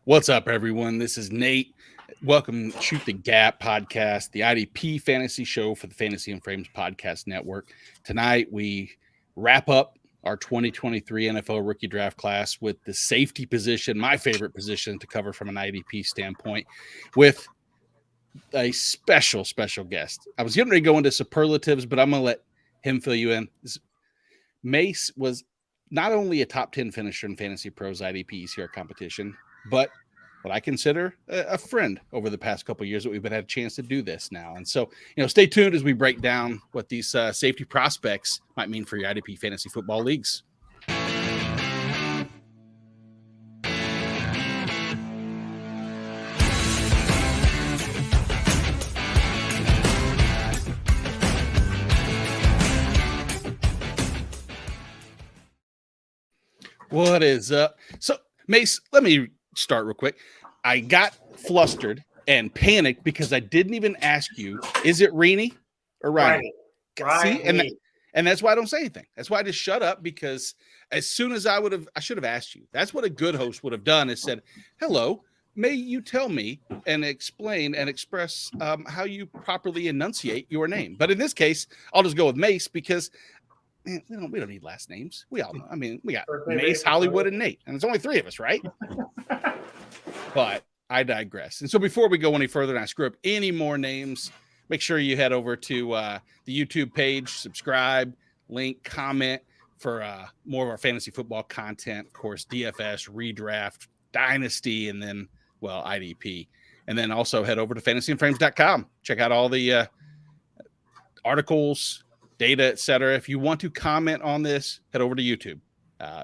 What's up, everyone? This is Nate. Welcome to Shoot the Gap podcast, the IDP fantasy show for the Fantasy and Frames podcast network. Tonight, we wrap up our 2023 NFL rookie draft class with the safety position, my favorite position to cover from an IDP standpoint, with a special guest. I was getting ready to go into superlatives, but I'm going to let him fill you in. Mase was not only a top 10 finisher in FantasyPros IDP ECR competition, but what I consider a friend over the past couple of years that we've had a chance to do this now. And so, stay tuned as we break down what these safety prospects might mean for your IDP fantasy football leagues. What is up? So, Mase, let me start real quick. I got flustered and panicked because I didn't even ask you, is it Riney or Riney? See, and that's why I don't say anything. That's why I just shut up, because as soon as I should have asked you. That's what a good host would have done, is said, hello, may you tell me and explain and express how you properly enunciate your name. But in this case, I'll just go with Mase because man, we don't need last names. We all know. I mean, we got Mase, Hollywood, and Nate, and there's only three of us, right? But I digress. And so before we go any further and I screw up any more names, make sure you head over to the YouTube page, subscribe, link, comment for more of our fantasy football content. Of course, DFS, redraft, dynasty, and then, well, IDP. And then also head over to fantasyandframes.com. Check out all the articles, data, etc. If you want to comment on this, head over to YouTube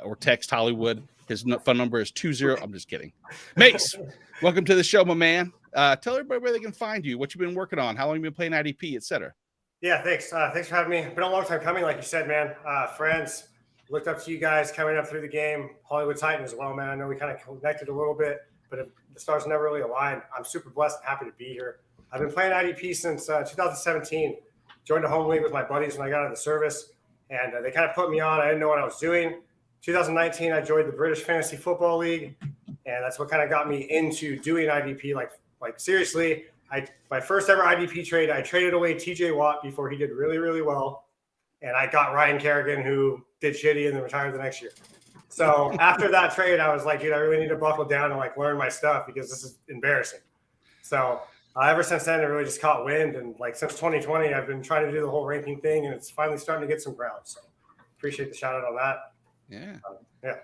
or text Hollywood. His phone number is 20. I'm just kidding. Mase, welcome to the show, my man. Tell everybody where they can find you, what you've been working on, how long you've been playing IDP, etc. Yeah, thanks. Thanks for having me. Been a long time coming, like you said, man. Friends, looked up to you guys coming up through the game. Hollywood Titan as well, man. I know we kind of connected a little bit, but the stars never really aligned. I'm super blessed and happy to be here. I've been playing IDP since 2017. Joined a home league with my buddies when I got out of the service, and they kind of put me on. I didn't know what I was doing. 2019, I joined the British Fantasy Football League, and that's what kind of got me into doing IDP. Like seriously, my first ever IDP trade, I traded away TJ Watt before he did really, really well, and I got Ryan Kerrigan, who did shitty and then retired the next year. So after that trade, I was like, dude, I really need to buckle down and learn my stuff because this is embarrassing. So ever since then, it really just caught wind. And since 2020, I've been trying to do the whole ranking thing, and it's finally starting to get some ground. So appreciate the shout out on that. Yeah. Yeah.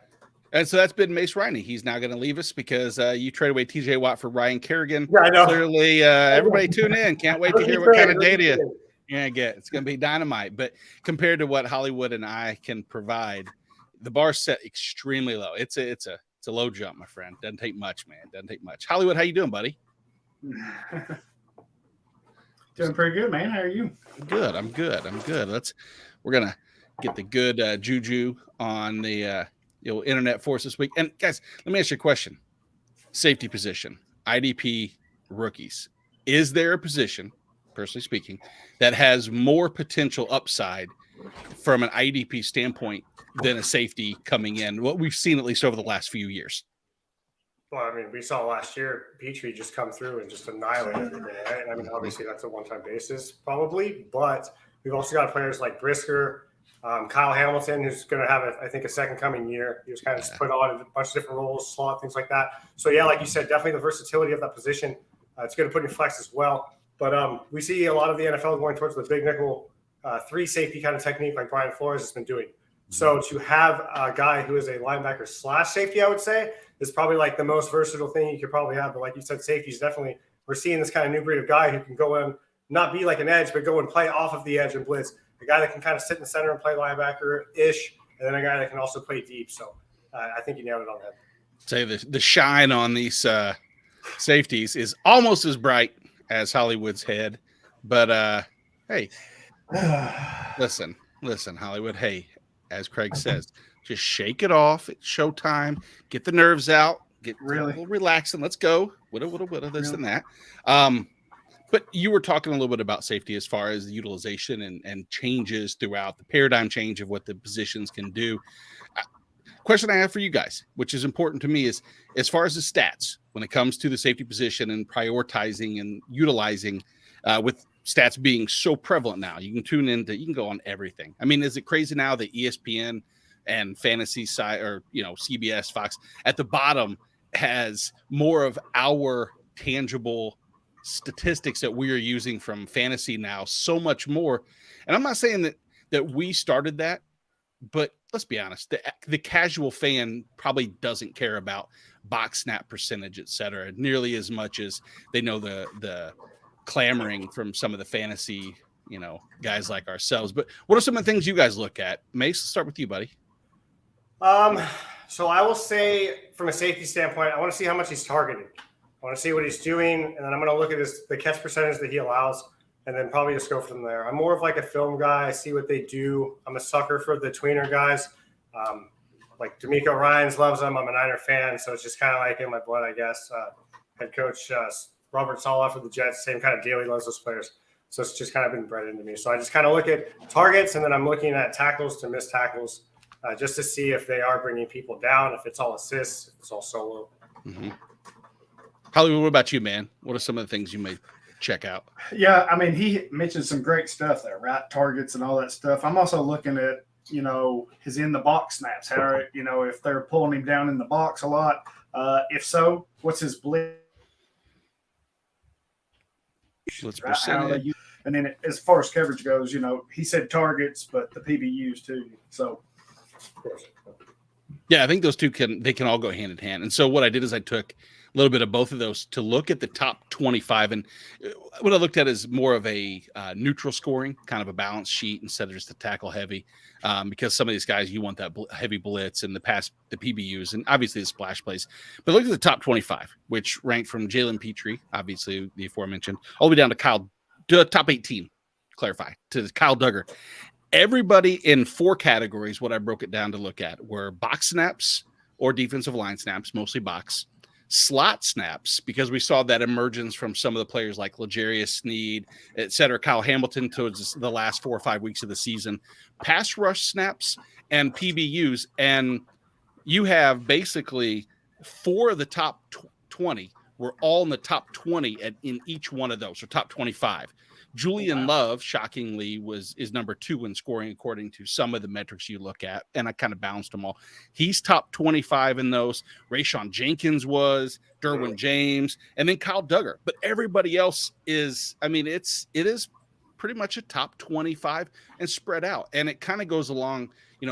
And so that's been Mase Riney. He's now going to leave us because you traded away TJ Watt for Ryan Kerrigan. Yeah, I know. Clearly, everybody tune in. Can't wait to hear what kind of data you're going to get. It's going to be dynamite. But compared to what Hollywood and I can provide, the bar's set extremely low. It's a low jump, my friend. Doesn't take much, man. Doesn't take much. Hollywood, how you doing, buddy? Doing pretty good, man. How are you? Good. I'm good. We're gonna get the good juju on the internet for us this week. And guys, let me ask you a question. Safety position, IDP rookies. Is there a position, personally speaking, that has more potential upside from an IDP standpoint than a safety coming in? What we've seen at least over the last few years. Well, I mean, we saw last year Petrie just come through and just annihilate everything, right? I mean, obviously that's a one-time basis probably, but we've also got players like Brisker, Kyle Hamilton, who's going to have, I think, a second coming year. He was kind of just put on a bunch of different roles, slot, things like that. So, yeah, like you said, definitely the versatility of that position. It's going to put in flex as well. But we see a lot of the NFL going towards the big nickel 3 safety kind of technique like Brian Flores has been doing. So to have a guy who is a linebacker / safety, I would say, is probably the most versatile thing you could probably have. But like you said, safety is definitely, we're seeing this kind of new breed of guy who can go in, not be like an edge, but go and play off of the edge and blitz. A guy that can kind of sit in the center and play linebacker-ish, and then a guy that can also play deep. So I think you nailed it on that. Say the shine on these safeties is almost as bright as Hollywood's head. But, hey, listen, Hollywood, hey, as Craig says, just shake it off. It's showtime. Get the nerves out. Get really relaxing. Let's go. Witta, this and that. But you were talking a little bit about safety as far as the utilization and changes throughout the paradigm change of what the positions can do. question I have for you guys, which is important to me, is as far as the stats when it comes to the safety position and prioritizing and utilizing with stats being so prevalent now. You can tune into, you can go on everything. I mean, is it crazy now that ESPN and fantasy side, or CBS, Fox at the bottom has more of our tangible statistics that we are using from fantasy now, so much more. And I'm not saying that we started that, but let's be honest, the casual fan probably doesn't care about box snap percentage, et cetera, nearly as much as they know the clamoring from some of the fantasy, guys like ourselves. But what are some of the things you guys look at? Mase, let's start with you, buddy. So I will say, from a safety standpoint, I want to see how much he's targeting. I want to see what he's doing, and then I'm going to look at the catch percentage that he allows, and then probably just go from there. I'm more of like a film guy. I see what they do. I'm a sucker for the tweener guys. Like D'Amico Ryans loves them. I'm a Niner fan, so it's just kind of like in my blood, I guess. Head coach Robert Saleh for the Jets, same kind of deal. He loves those players. So it's just kind of been bred into me. So I just kind of look at targets, and then I'm looking at tackles to missed tackles, just to see if they are bringing people down, if it's all assists, if it's all solo. Mm-hmm. Hollywood, what about you, man? What are some of the things you may check out? Yeah, I mean, he mentioned some great stuff there, right? Targets and all that stuff. I'm also looking at, his in the box snaps. How, if they're pulling him down in the box a lot. If so, what's his blitz? Right? And then as far as coverage goes, he said targets, but the PBUs too. So, yeah, I think those two can all go hand in hand. And so what I did is I took a little bit of both of those to look at the top 25. And what I looked at is more of a neutral scoring, kind of a balance sheet instead of just the tackle heavy, because some of these guys, you want that heavy blitz and the PBUs, and obviously the splash plays. But look at the top 25, which ranked from Jalen Petrie, obviously the aforementioned, all the way down to top 18, clarify, to Kyle Duggar. Everybody in 4 categories, what I broke it down to look at, were box snaps or defensive line snaps, mostly box, slot snaps, because we saw that emergence from some of the players like L'Jarius Sneed, et cetera, Kyle Hamilton towards the last 4 or 5 weeks of the season, pass rush snaps, and PBUs. And you have basically 4 of the top 20 were all in the top 20 in each one of those, or top 25. Julian Love, shockingly, is number 2 in scoring according to some of the metrics you look at, and I kind of balanced them all. He's top 25 in those. Rayshawn Jenkins was, Derwin James, and then Kyle Duggar. But everybody else is, it is pretty much a top 25 and spread out. And it kind of goes along,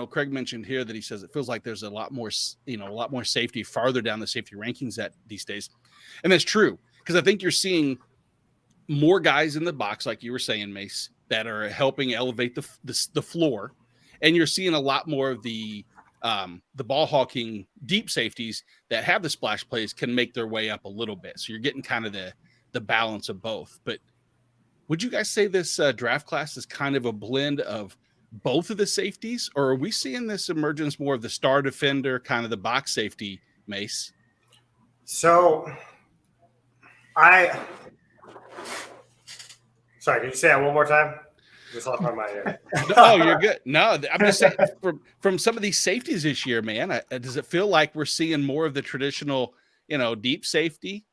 Craig mentioned here that he says it feels like there's a lot more safety farther down the safety rankings these days. And that's true, because I think you're seeing more guys in the box, like you were saying, Mase, that are helping elevate the floor, and you're seeing a lot more of the ball hawking deep safeties that have the splash plays can make their way up a little bit. So you're getting kind of the balance of both. But would you guys say this draft class is kind of a blend of both of the safeties, or are we seeing this emergence more of the star defender, kind of the box safety, Mase? So sorry, could you say that one more time? Just off my mind here. No, you're good. No, I'm just saying, from some of these safeties this year, man, does it feel like we're seeing more of the traditional, deep safety,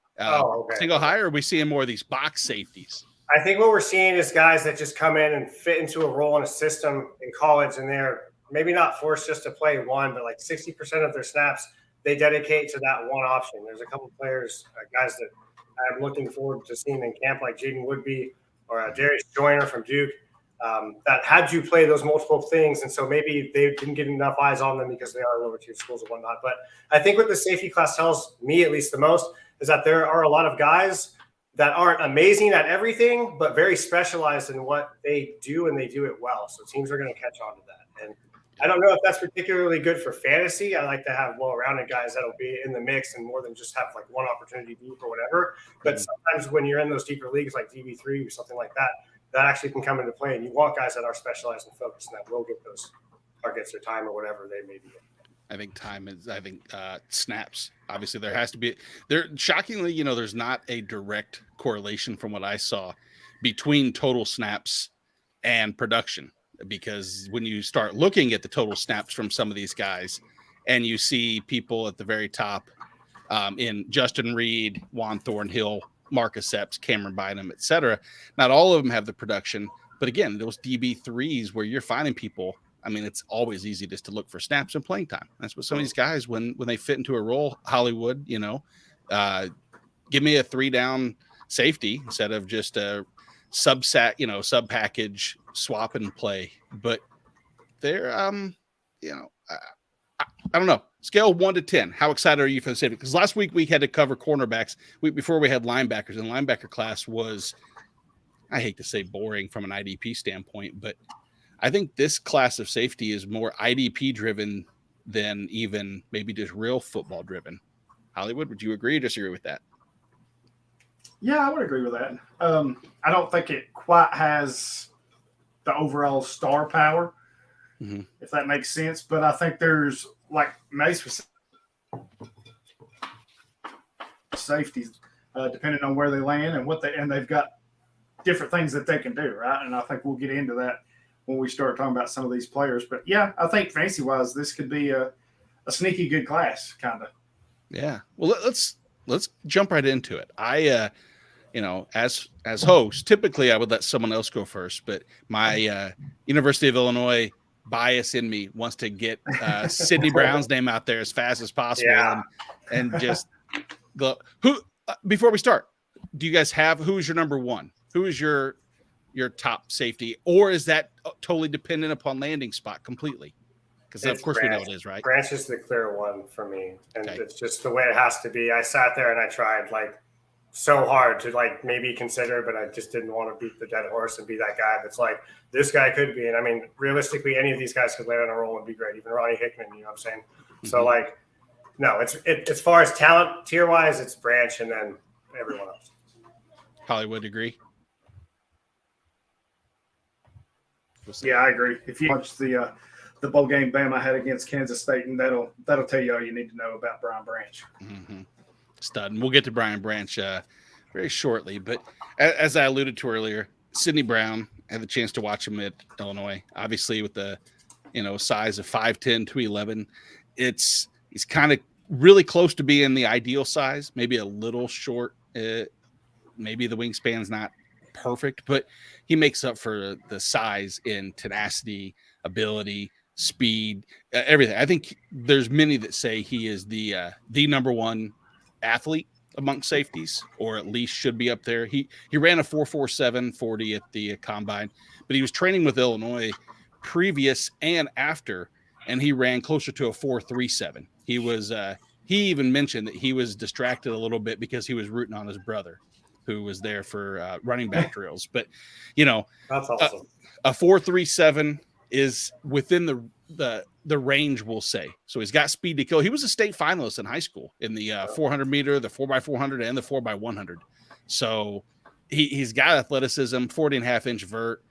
single high, or are we seeing more of these box safeties? I think what we're seeing is guys that just come in and fit into a role in a system in college, and they're maybe not forced just to play one, but like 60% of their snaps, they dedicate to that one option. There's a couple players, guys that I'm looking forward to seeing in camp, like Jaden Woodby or Darius Joyner from Duke, that had to play those multiple things. And so maybe they didn't get enough eyes on them because they are lower tier schools and whatnot. But I think what the safety class tells me, at least the most, is that there are a lot of guys that aren't amazing at everything, but very specialized in what they do, and they do it well. So teams are going to catch on to that. And I don't know if that's particularly good for fantasy. I like to have well-rounded guys that'll be in the mix and more than just have like one opportunity deep or whatever. But sometimes when you're in those deeper leagues like DB3 or something like that, that actually can come into play. And you want guys that are specialized and focused and that will get those targets or time or whatever they may be in. I think snaps. Obviously, there has to be shockingly, there's not a direct correlation from what I saw between total snaps and production, because when you start looking at the total snaps from some of these guys, and you see people at the very top in Justin Reed, Juan Thornhill, Marcus Epps, Cameron Bynum, etc. Not all of them have the production, but again, those DB3s where you're finding people, I mean, it's always easy just to look for snaps and playing time. That's what some of these guys, when they fit into a role, Hollywood, give me a 3-down safety instead of just a sub package swap and play. But they're, I don't know. Scale 1 to 10. How excited are you for the safety? Because last week we had to cover cornerbacks. Week before we had linebackers, and linebacker class was, I hate to say boring from an IDP standpoint, but I think this class of safety is more IDP driven than even maybe just real football driven. Hollywood, would you agree or disagree with that? Yeah, I would agree with that. I don't think it quite has the overall star power, if that makes sense. But I think there's, like Mase was safeties, depending on where they land and they've got different things that they can do, right? And I think we'll get into that when we start talking about some of these players. But yeah, I think fantasy-wise, this could be a sneaky good class, kind of. Yeah. Well, let's jump right into it. I, as host, typically I would let someone else go first, but my University of Illinois bias in me wants to get Sidney Brown's name out there as fast as possible and just go. Before we start, do you guys have who's your number one? Who is your top safety, or is that totally dependent upon landing spot completely? Because of course Branch. We know it is, right? Branch is the clear one for me, and it's just the way it has to be. I sat there and I tried so hard to maybe consider, but I just didn't want to beat the dead horse and be that guy that's this guy could be. And I mean, realistically, any of these guys could land on a roll and be great. Even Ronnie Hickman, you know what I'm saying? Mm-hmm. So no, it's as far as talent tier wise, it's Branch and then everyone else. Hollywood agree. Yeah, I agree. If you watch the bowl game Bama had against Kansas State, and that'll tell you all you need to know about Brian Branch. Mm-hmm. Stud. And we'll get to Brian Branch very shortly. But as I alluded to earlier, Sidney Brown, had the chance to watch him at Illinois. Obviously, with the size of 5'10", 211, he's kind of really close to being the ideal size. Maybe a little short. Maybe the wingspan's not perfect, but he makes up for the size in tenacity, ability, speed, everything. I think there's many that say he is the number one athlete amongst safeties, or at least should be up there. He ran a 4.47 40 at the combine, but he was training with Illinois previous and after, and he ran closer to a 4.37. He was he even mentioned that he was distracted a little bit because he was rooting on his brother, who was there for running back drills. But that's awesome. A 4.37 is within the range, we'll say. So he's got speed to kill. He was a state finalist in high school in the 400 meter, the 4x400, and the 4x100. So he's got athleticism, 40.5-inch vert,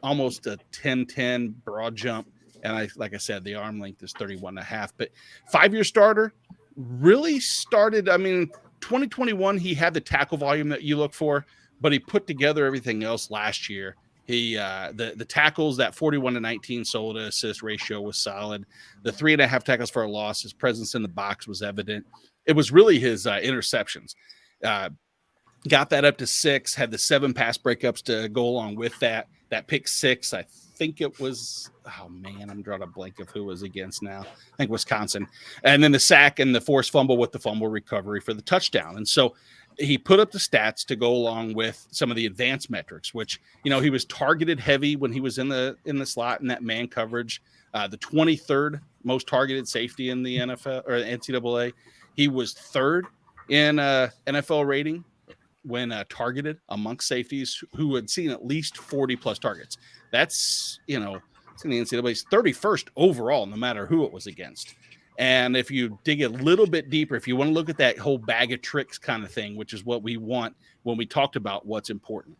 almost a 10-10 broad jump. And like I said, the arm length is 31.5. But 5-year starter, really started, 2021, he had the tackle volume that you look for, but he put together everything else last year. He the tackles, that 41-19 solo to assist ratio was solid. The 3.5 tackles for a loss, his presence in the box was evident. It was really his interceptions. Got that up to 6, had the 7 pass breakups to go along with that. That pick 6, I think it was, I'm drawing a blank of who was against now. I think Wisconsin. And then the sack and the forced fumble with the fumble recovery for the touchdown. And so he put up the stats to go along with some of the advanced metrics, which, he was targeted heavy when he was in the slot in that man coverage. The 23rd most targeted safety in the NFL or NCAA. He was 3rd in NFL rating when targeted amongst safeties who had seen at least 40 plus targets. That's, it's in the NCAA's 31st overall, no matter who it was against. And if you dig a little bit deeper, if you want to look at that whole bag of tricks kind of thing, which is what we want when we talked about what's important,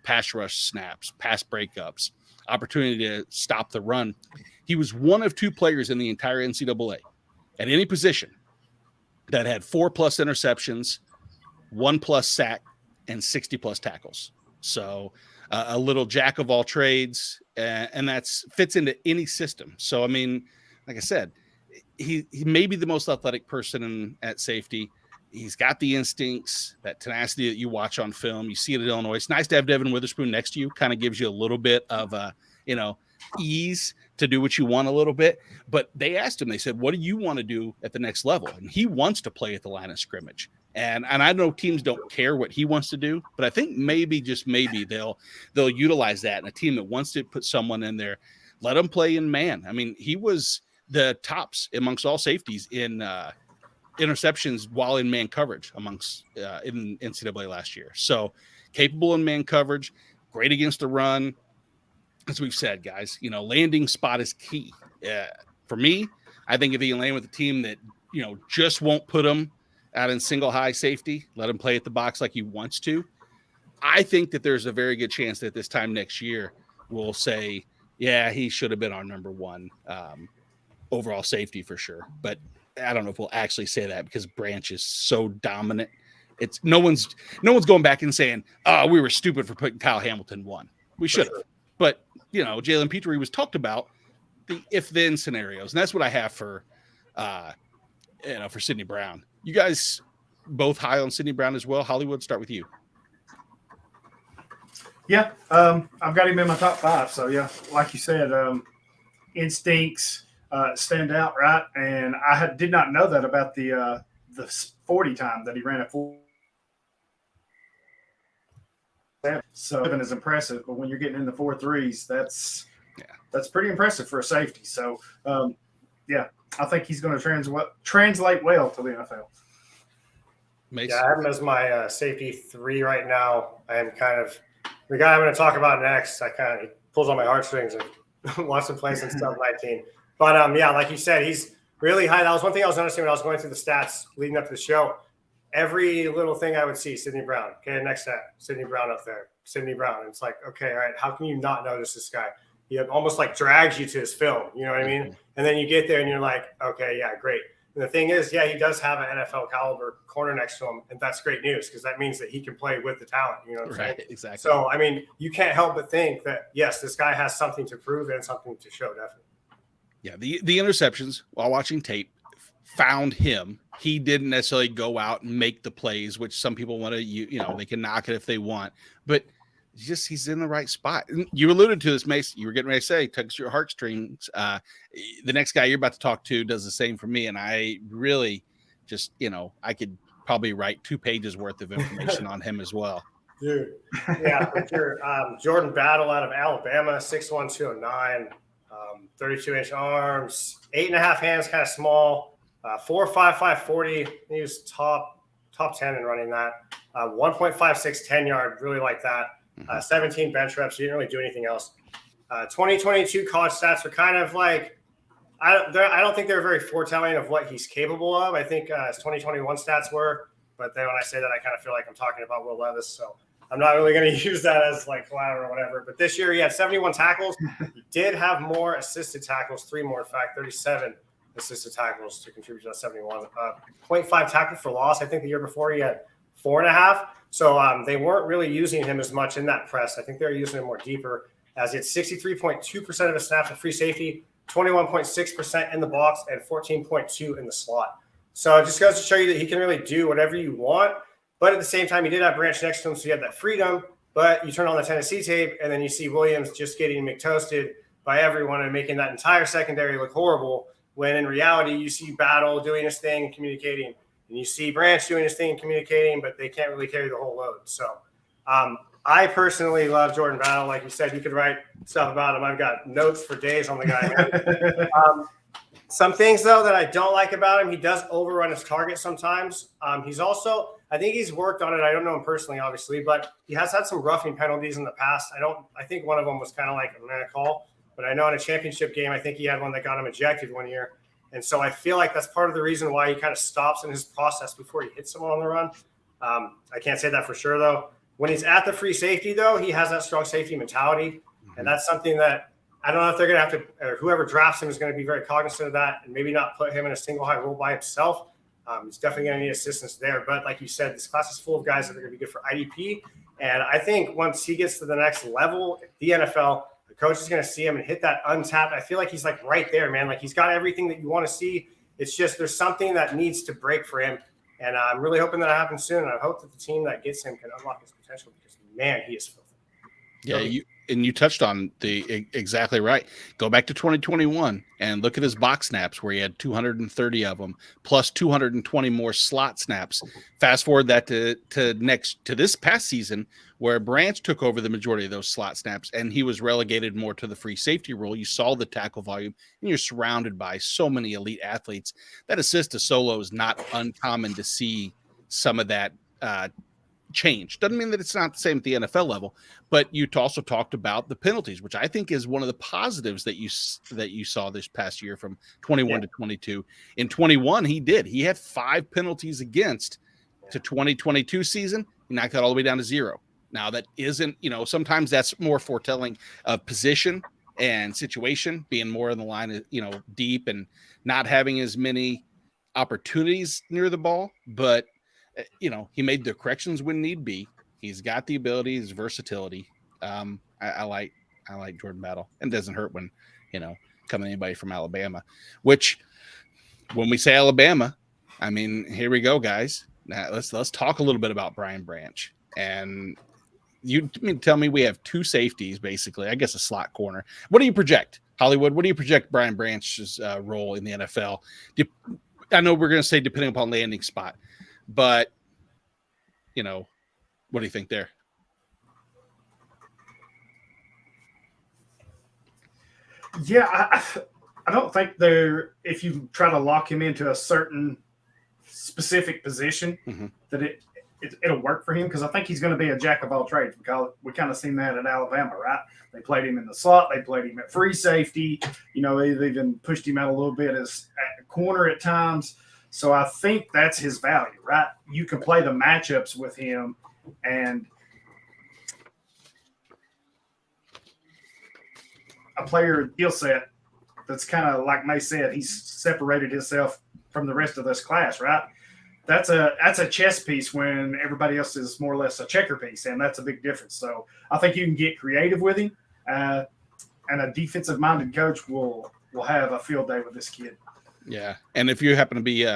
pass rush snaps, pass breakups, opportunity to stop the run. He was one of 2 players in the entire NCAA at any position that had 4+ interceptions, 1+ sack, and 60+ tackles. So a little jack of all trades, and that's fits into any system. So, like I said, he may be the most athletic person at safety. He's got the instincts, that tenacity that you watch on film. You see it at Illinois. It's nice to have Devin Witherspoon next to you. Kind of gives you a little bit of ease to do what you want a little bit. But they asked him, they said, what do you want to do at the next level? And he wants to play at the line of scrimmage. And I know teams don't care what he wants to do, but I think maybe, just maybe, they'll utilize that. And a team that wants to put someone in there, let him play in man. I mean, he was the tops amongst all safeties in interceptions while in man coverage amongst in NCAA last year. So capable in man coverage, great against the run. As we've said, guys, landing spot is key. For me, I think if he can land with a team that, just won't put him out in single high safety, let him play at the box like he wants to, I think that there's a very good chance that this time next year we'll say, yeah, he should have been our number one overall safety for sure. But I don't know if we'll actually say that because Branch is so dominant. It's no one's going back and saying, oh, we were stupid for putting Kyle Hamilton one. We should have. But, Jalen Petrie was talked about the if-then scenarios. And that's what I have for Sidney Brown. You guys both high on Sidney Brown as well. Hollywood, start with you. Yeah, I've got him in my top 5. So, yeah, like you said, instincts stand out, right? And I did not know that about the 40 time that he ran at 4. So 7 is impressive, but when you're getting in the 4.3s, that's pretty impressive for a safety. So, I think he's going to translate well to the NFL. Mase? Yeah, I have him as my safety 3 right now. I am kind of the guy I'm going to talk about next. He pulls on my heartstrings and wants to play since 2019. But like you said, he's really high. That was one thing I was noticing when I was going through the stats leading up to the show. Every little thing I would see, Sidney Brown. Okay, next stat, Sidney Brown up there, Sidney Brown. And it's like, okay, all right, how can you not notice this guy? He almost like drags you to his film. You know what I mean? And then you get there and you're like, okay, yeah, great. And the thing is, he does have an NFL caliber corner next to him, and that's great news because that means that he can play with the talent. You know what I'm saying? Exactly. So, I mean, you can't help but think that, yes, this guy has something to prove and something to show, definitely. Yeah, the interceptions while watching tape found him. He didn't necessarily go out and make the plays, which some people want to, they can knock it if they want, but he's in the right spot. You alluded to this, Mase. You were getting ready to say, tugs your heartstrings. The next guy you're about to talk to does the same for me. And I really just, I could probably write 2 pages worth of information on him as well. Dude. Yeah, for sure. Jordan Battle out of Alabama, 6'1", 209, 32-inch arms, 8.5 hands, kind of small. 4.55 40. He was top 10 in running that. 1.56 10-yard. Really like that. 17 bench reps. He didn't really do anything else. 2022 college stats are kind of like I don't think they're very foretelling of what he's capable of. I think his 2021 stats were, but then when I say that, I kind of feel like I'm talking about Will Levis. So I'm not really going to use that as like collateral or whatever. But this year he had 71 tackles. He did have more assisted tackles, 3 more, in fact, 37 assisted tackles to contribute to that 71. 0.5 tackle for loss. I think the year before he had 4.5. So they weren't really using him as much in that press. I think they were using him more deeper, as he had 63.2% of his snaps at free safety, 21.6% in the box, and 14.2 in the slot. So it just goes to show you that he can really do whatever you want. But at the same time, he did have Branch next to him, so you had that freedom. But you turn on the Tennessee tape, and then you see Williams just getting McToasted by everyone and making that entire secondary look horrible, when in reality, you see Battle doing his thing, communicating, and you see Branch doing his thing, communicating, but they can't really carry the whole load. So I personally love Jordan Battle. Like you said, you could write stuff about him. I've got notes for days on the guy. Some things, though, that I don't like about him, he does overrun his target sometimes. He's also – I think he's worked on it. I don't know him personally, obviously, but he has had some roughing penalties in the past. I think one of them was kind of like a call. But I know in a championship game, I think he had one that got him ejected one year. And so I feel like that's part of the reason why he kind of stops in his process before he hits someone on the run. I can't say that for sure, though. When he's at the free safety, though, he has that strong safety mentality. And that's something that I don't know if they're going to have to – or whoever drafts him is going to be very cognizant of that and maybe not put him in a single high role by himself. He's definitely going to need assistance there. But like you said, this class is full of guys that are going to be good for IDP. And I think once he gets to the next level, the NFL – the coach is going to see him and hit that untapped. I feel like he's like right there, man. Like he's got everything that you want to see It's just there's something that needs to break for him. And I'm really hoping that happens soon. And I hope that the team that gets him can unlock his potential because, man, he is filthy. Yeah, you touched on exactly right. Go back to 2021 and look at his box snaps where he had 230 of them plus 220 more slot snaps. Fast forward that to this past season where Branch took over the majority of those slot snaps and he was relegated more to the free safety role. You saw the tackle volume and you're surrounded by so many elite athletes. That assist to solo is not uncommon to see some of that change. Doesn't mean that it's not the same at the NFL level, but you also talked about the penalties, which I think is one of the positives that you saw this past year from 21 to 22. In 21, he had 5 penalties against. To 2022 season, he knocked that all the way down to 0. Now that isn't, sometimes that's more foretelling of position and situation being more in the line, deep and not having as many opportunities near the ball, but he made the corrections when need be. He's got the ability, his versatility. I like Jordan Battle, and it doesn't hurt when, coming anybody from Alabama, which when we say Alabama, I mean, here we go, guys. Now let's talk a little bit about Brian Branch. And you tell me we have 2 safeties, basically, I guess a slot corner. What do you project, Hollywood? What do you project Brian Branch's role in the NFL? I know we're going to say depending upon landing spot, but, what do you think there? Yeah, I don't think if you try to lock him into a certain specific position, that it'll work for him, because I think he's going to be a jack of all trades. We kind of seen that at Alabama, right? They played him in the slot. They played him at free safety. They even pushed him out a little bit at the corner at times. So I think that's his value, right? You can play the matchups with him, and a player skill set that's kind of like Mase said, he's separated himself from the rest of this class, right? That's a chess piece when everybody else is more or less a checker piece, and that's a big difference. So I think you can get creative with him, and a defensive-minded coach will have a field day with this kid. Yeah, and if you happen to be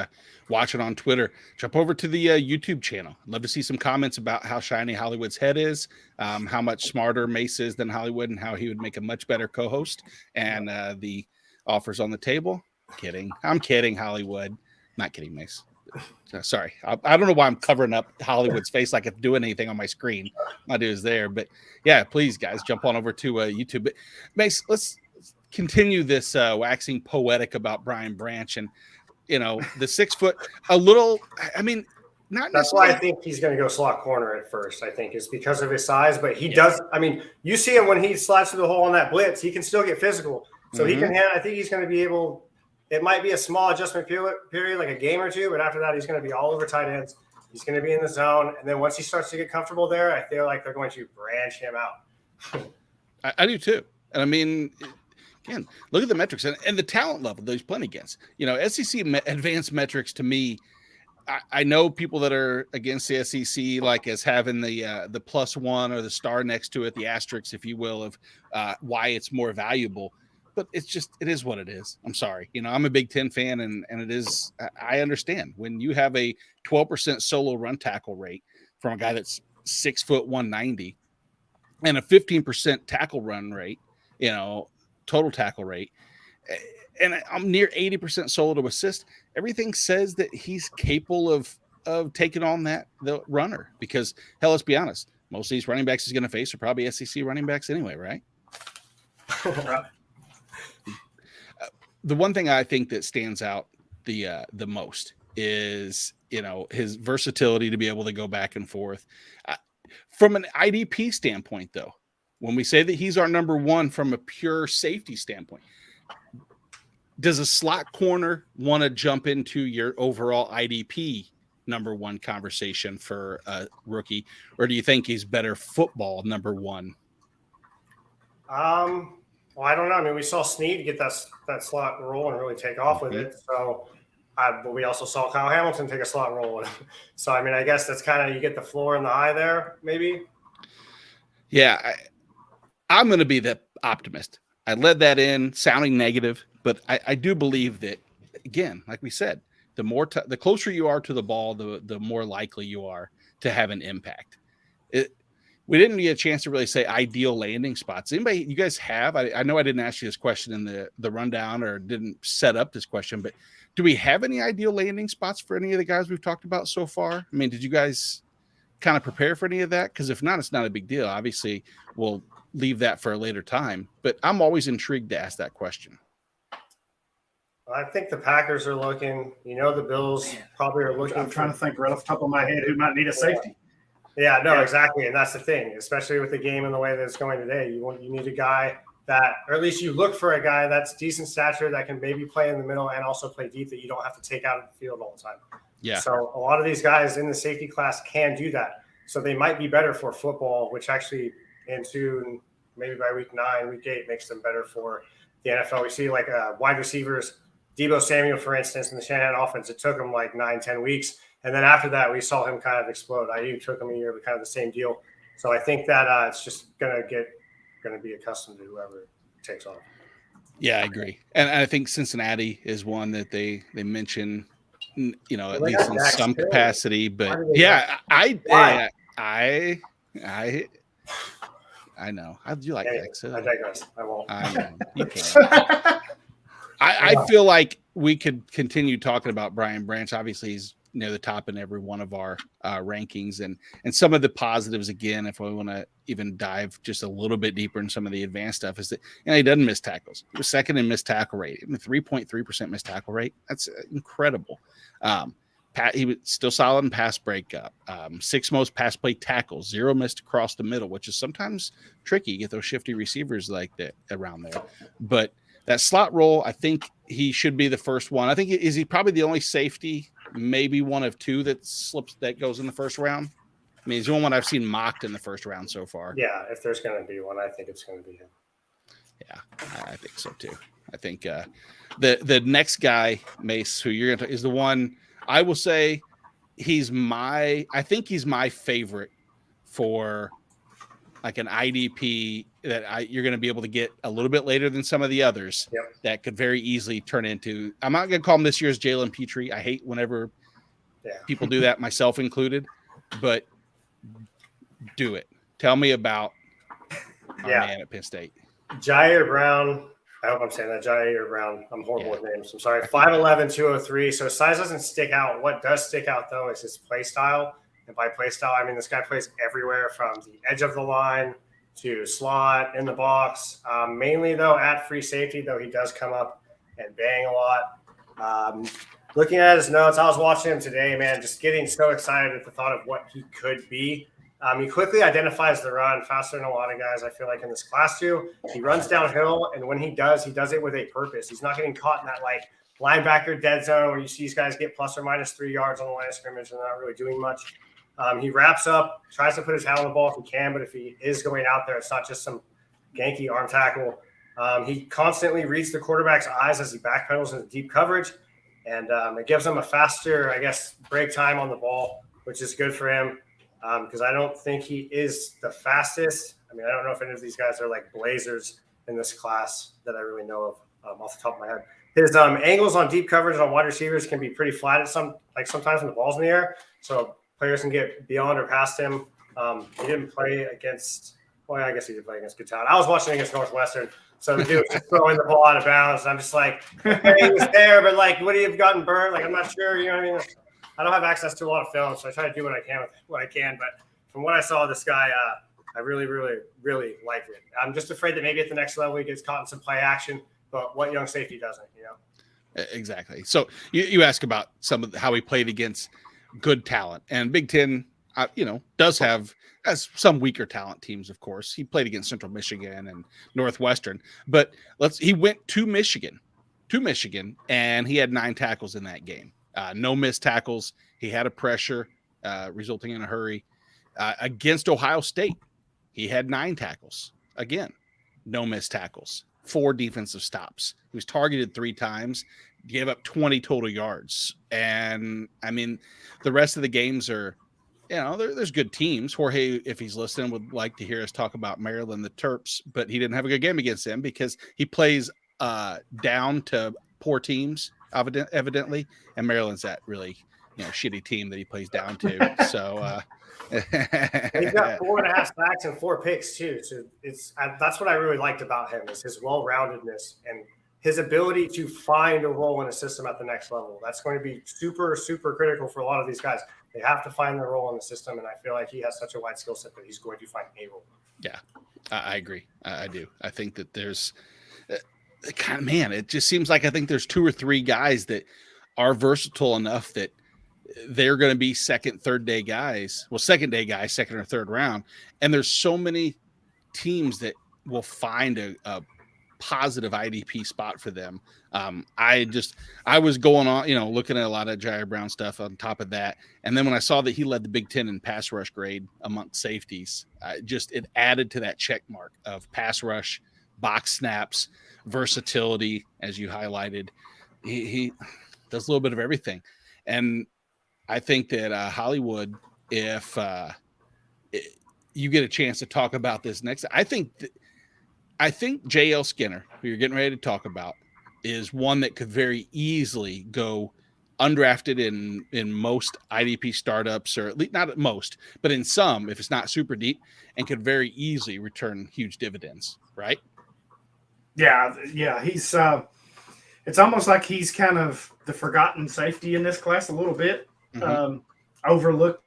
watching on Twitter, jump over to the YouTube channel. I'd love to see some comments about how shiny Hollywood's head is, how much smarter Mase is than Hollywood, and how he would make a much better co-host. And the offers on the table. Kidding. I'm kidding, Hollywood. Not kidding, Mase. Sorry. I don't know why I'm covering up Hollywood's face like it's doing anything on my screen. My dude is there. But, yeah, please, guys, jump on over to YouTube. But, Mase, let's continue this waxing poetic about Brian Branch and, the 6 foot, a little, I mean, not That's why I think he's going to go slot corner at first, I think, is because of his size. But he does, I mean, you see him when he slides through the hole on that blitz, he can still get physical. So he can I think he's going to be able, it might be a small adjustment period, like a game or two, but after that, he's going to be all over tight ends. He's going to be in the zone. And then once he starts to get comfortable there, I feel like they're going to branch him out. I do too. And I mean, again, look at the metrics and the talent level that he's playing against. SEC advanced metrics to me, I know people that are against the SEC, like as having the +1 or the star next to it, the asterisk, if you will, of why it's more valuable. But it is what it is. I'm sorry. I'm a Big Ten fan, and it is, I understand when you have a 12% solo run tackle rate from a guy that's 6 foot 190 and a 15% tackle run rate, total tackle rate, and I'm near 80% solo to assist. Everything says that he's capable of taking on the runner, because hell, let's be honest, most of these running backs he's going to face are probably SEC running backs anyway, right? The one thing I think that stands out the most is his versatility to be able to go back and forth. From an IDP standpoint, though, when we say that he's our number 1 from a pure safety standpoint, does a slot corner want to jump into your overall IDP number 1 conversation for a rookie, or do you think he's better football number 1? Well, I don't know. I mean, we saw Snead get that slot role and really take off with it. So, but we also saw Kyle Hamilton take a slot role. So, I mean, I guess that's kind of, you get the floor and the high there, maybe. Yeah, I'm going to be the optimist. I led that in sounding negative, but I do believe that again, like we said, the closer you are to the ball, the more likely you are to have an impact. We didn't get a chance to really say ideal landing spots. Anybody, you guys have? I know I didn't ask you this question in the rundown or didn't set up this question, but do we have any ideal landing spots for any of the guys we've talked about so far? I mean, did you guys kind of prepare for any of that? Because if not, it's not a big deal. Obviously, we'll leave that for a later time, but I'm always intrigued to ask that question. I think the Packers are looking, the Bills probably are looking. I'm trying to think right off the top of my head who might need a safety. Yeah, no, exactly. And that's the thing, especially with the game and the way that it's going today. You need a guy that, or at least you look for a guy that's decent stature that can maybe play in the middle and also play deep, that you don't have to take out of the field all the time. Yeah. So a lot of these guys in the safety class can do that. So they might be better for football, which actually into maybe by week 9, week 8 makes them better for the NFL. We see like wide receivers, Deebo Samuel, for instance, in the Shanahan offense, it took him like 9-10 weeks. And then after that, we saw him kind of explode. IU took him a year, but kind of the same deal. So I think that it's just going to be accustomed to whoever takes off. Yeah, I agree. And I think Cincinnati is one that they mention, at least in some capacity. But yeah, I know. I do like that. I digress. I won't. I know. You can. I feel like we could continue talking about Brian Branch. Obviously, he's near the top in every one of our rankings, and some of the positives. Again, if we want to even dive just a little bit deeper in some of the advanced stuff, is that he doesn't miss tackles. He was second in missed tackle rate, 3.3% missed tackle rate. That's incredible. He was still solid in pass breakup. 6 most pass play tackles, 0 missed across the middle, which is sometimes tricky. You get those shifty receivers like that around there, but that slot role, I think he should be the first one. I think is he probably the only safety, maybe one of 2 that goes in the first round. I mean, he's the only one I've seen mocked in the first round so far. Yeah, if there's going to be one, I think it's going to be him. Yeah, I think so too. I think the next guy, Mase, who you're going to is the one I will say I think he's my favorite for like an IDP that you're going to be able to get a little bit later than some of the others. Yep. That could very easily turn into, I'm not going to call him this year's Jalen Petrie. I hate whenever people do that, myself included, but do it. Tell me about our man at Penn State. Jair Brown. I hope I'm saying that. Jair Brown. I'm horrible with names. I'm sorry. 5'11", 203. So his size doesn't stick out. What does stick out, though, is his play style. And by play style, I mean this guy plays everywhere from the edge of the line to slot, in the box. Mainly, though, at free safety, though he does come up and bang a lot. Looking at his notes, I was watching him today, man, just getting so excited at the thought of what he could be. He quickly identifies the run faster than a lot of guys, I feel like, in this class, too. He runs downhill, and when he does it with a purpose. He's not getting caught in that, linebacker dead zone where you see these guys get plus or minus 3 yards on the line of scrimmage and they're not really doing much. He wraps up, tries to put his hand on the ball if he can, but if he is going out there, it's not just some ganky arm tackle. He constantly reads the quarterback's eyes as he backpedals into deep coverage, and it gives him a faster, break time on the ball, which is good for him because I don't think he is the fastest. I mean, I don't know if any of these guys are like blazers in this class that I really know of off the top of my head. His angles on deep coverage on wide receivers can be pretty flat at sometimes when the ball's in the air, so players can get beyond or past him. He didn't play against – well, I guess he did play against good talent. I was watching against Northwestern, so the dude was just throwing the ball out of bounds. And I'm just like, okay, he was there, but, would he have gotten burned? I'm not sure. You know what I mean? I don't have access to a lot of film, so I try to do what I can with what I can. But from what I saw of this guy, I really, really, really like it. I'm just afraid that maybe at the next level he gets caught in some play action, but what young safety doesn't, Exactly. So you ask about some of how he played against good talent, and Big Ten, has some weaker talent teams. Of course, he played against Central Michigan and Northwestern, but he went to Michigan, and he had 9 tackles in that game. No missed tackles. He had a pressure resulting in a hurry against Ohio State. He had 9 tackles. Again, no missed tackles. 4 defensive stops. He was targeted 3 times, gave up 20 total yards. And I mean, the rest of the games are, there's good teams. Jorge, if he's listening, would like to hear us talk about Maryland, the Terps, but he didn't have a good game against them because he plays down to poor teams evidently, and Maryland's that really shitty team that he plays down to. So he's got 4.5 sacks and 4 picks too. So that's what I really liked about him is his well-roundedness and his ability to find a role in a system at the next level. That's going to be super, super critical for a lot of these guys. They have to find their role in the system, and I feel like he has such a wide skill set that he's going to find a role. Yeah, I agree. I do. I think that there's kind of, man, it just seems like I think there's 2 or 3 guys that are versatile enough that they're going to be second, third day guys. Well, second day guys, second or third round. And there's so many teams that will find a positive IDP spot for them. I was going on, looking at a lot of Jair Brown stuff on top of that. And then when I saw that he led the Big Ten in pass rush grade amongst safeties, it added to that check mark of pass rush, box snaps, versatility, as you highlighted. He does a little bit of everything. And I think that Hollywood, if you get a chance to talk about this next, I think JL Skinner, who you're getting ready to talk about, is one that could very easily go undrafted in most IDP startups, or at least not at most, but in some, if it's not super deep, and could very easily return huge dividends, right? Yeah. He's it's almost like he's kind of the forgotten safety in this class a little bit. Overlooked.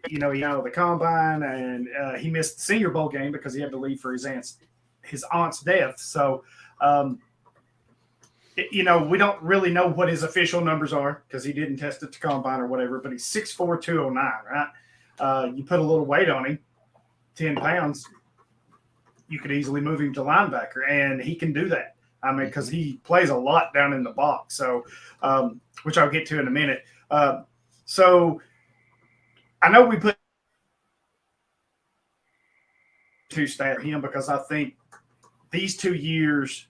The combine, and he missed the Senior Bowl game because he had to leave for his aunt's death. So, we don't really know what his official numbers are because he didn't test it to combine or whatever. But he's 6'4", 209, right? You put a little weight on him, 10 pounds, you could easily move him to linebacker, and he can do that. I mean, because he plays a lot down in the box, so which I'll get to in a minute. So I know we put 2 stats for him because I think these 2 years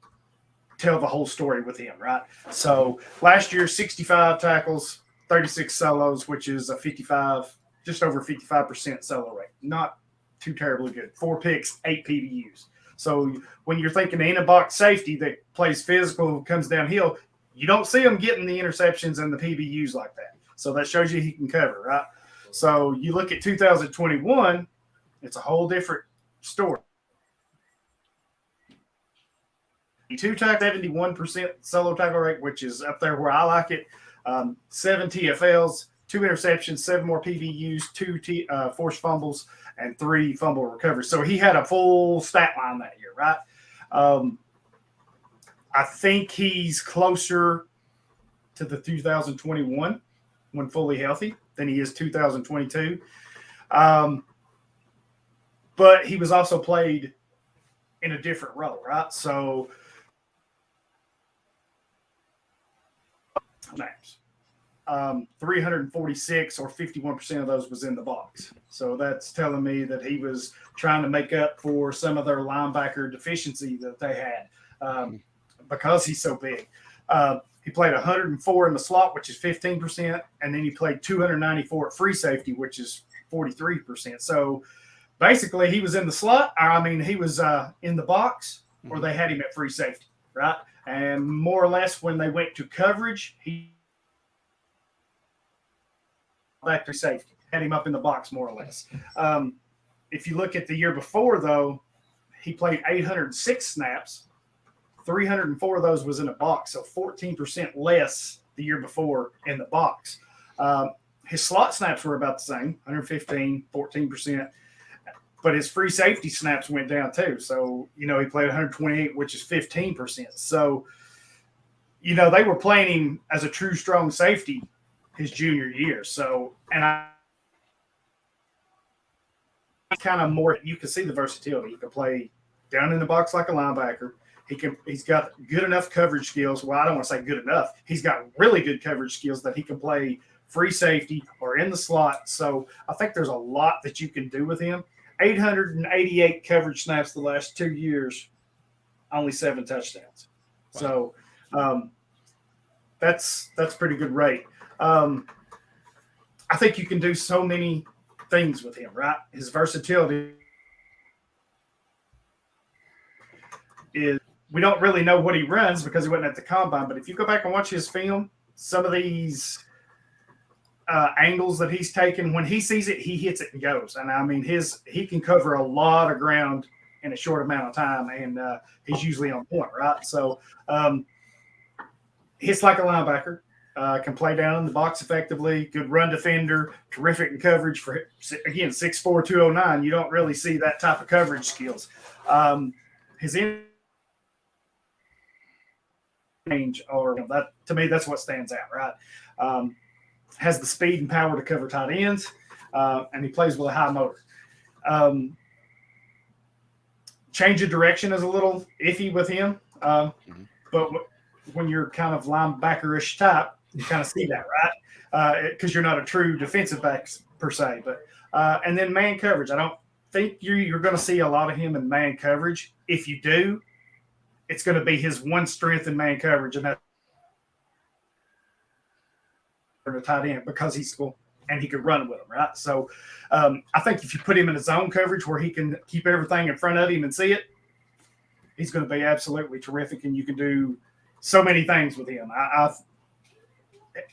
tell the whole story with him, right? So last year, 65 tackles, 36 solos, which is a just over 55% solo rate. Not too terribly good. 4 picks, 8 PBUs. So when you're thinking in a box safety that plays physical, comes downhill, you don't see him getting the interceptions and the PBUs like that. So that shows you he can cover, right? So you look at 2021, it's a whole different story. 2 tackle, 71% solo tackle rate, which is up there where I like it. 7 TFLs, 2 interceptions, 7 more PBUs, 2 forced fumbles, and 3 fumble recoveries. So he had a full stat line that year, right? I think he's closer to the 2021 when fully healthy than he is 2022. But he was also played in a different role, right? So snaps. 346 or 51% of those was in the box. So that's telling me that he was trying to make up for some of their linebacker deficiency that they had because he's so big. He played 104 in the slot, which is 15%, and then he played 294 at free safety, which is 43%. So basically he was in the slot. He was in the box, or they had him at free safety, right? And more or less when they went to coverage, he back to safety, had him up in the box more or less. If you look at the year before, though, he played 806 snaps. 304 of those was in a box, so 14% less the year before in the box. His slot snaps were about the same, 115, 14%. But his free safety snaps went down too. So, he played 128, which is 15%. So, they were playing him as a true strong safety his junior year. So, and I kind of more, you can see the versatility. He can play down in the box like a linebacker. He's got good enough coverage skills. Well, I don't want to say good enough. He's got really good coverage skills that he can play free safety or in the slot. So I think there's a lot that you can do with him. 888 coverage snaps the last 2 years, only 7 touchdowns. Wow. So that's pretty good rate. I think you can do so many things with him, right? His versatility is we don't really know what he runs because he wasn't at the combine. But if you go back and watch his film, some of these angles that he's taken, when he sees it, he hits it and goes. And I mean, he can cover a lot of ground in a short amount of time, and he's usually on point, right? So hits like a linebacker, can play down in the box effectively, good run defender, terrific in coverage for, again, 6'4", 209. You don't really see that type of coverage skills. His range, or that to me, that's what stands out, right? Has the speed and power to cover tight ends, and he plays with a high motor. Change of direction is a little iffy with him, but when you're kind of linebacker-ish type, you kind of see that, right? Because you're not a true defensive back per se. But and then man coverage, I don't think you're going to see a lot of him in man coverage. If you do, it's going to be his one strength in man coverage, and that's a tight end because he's cool and he could run with him, right? So I think if you put him in a zone coverage where he can keep everything in front of him and see it, he's going to be absolutely terrific, and you can do so many things with him.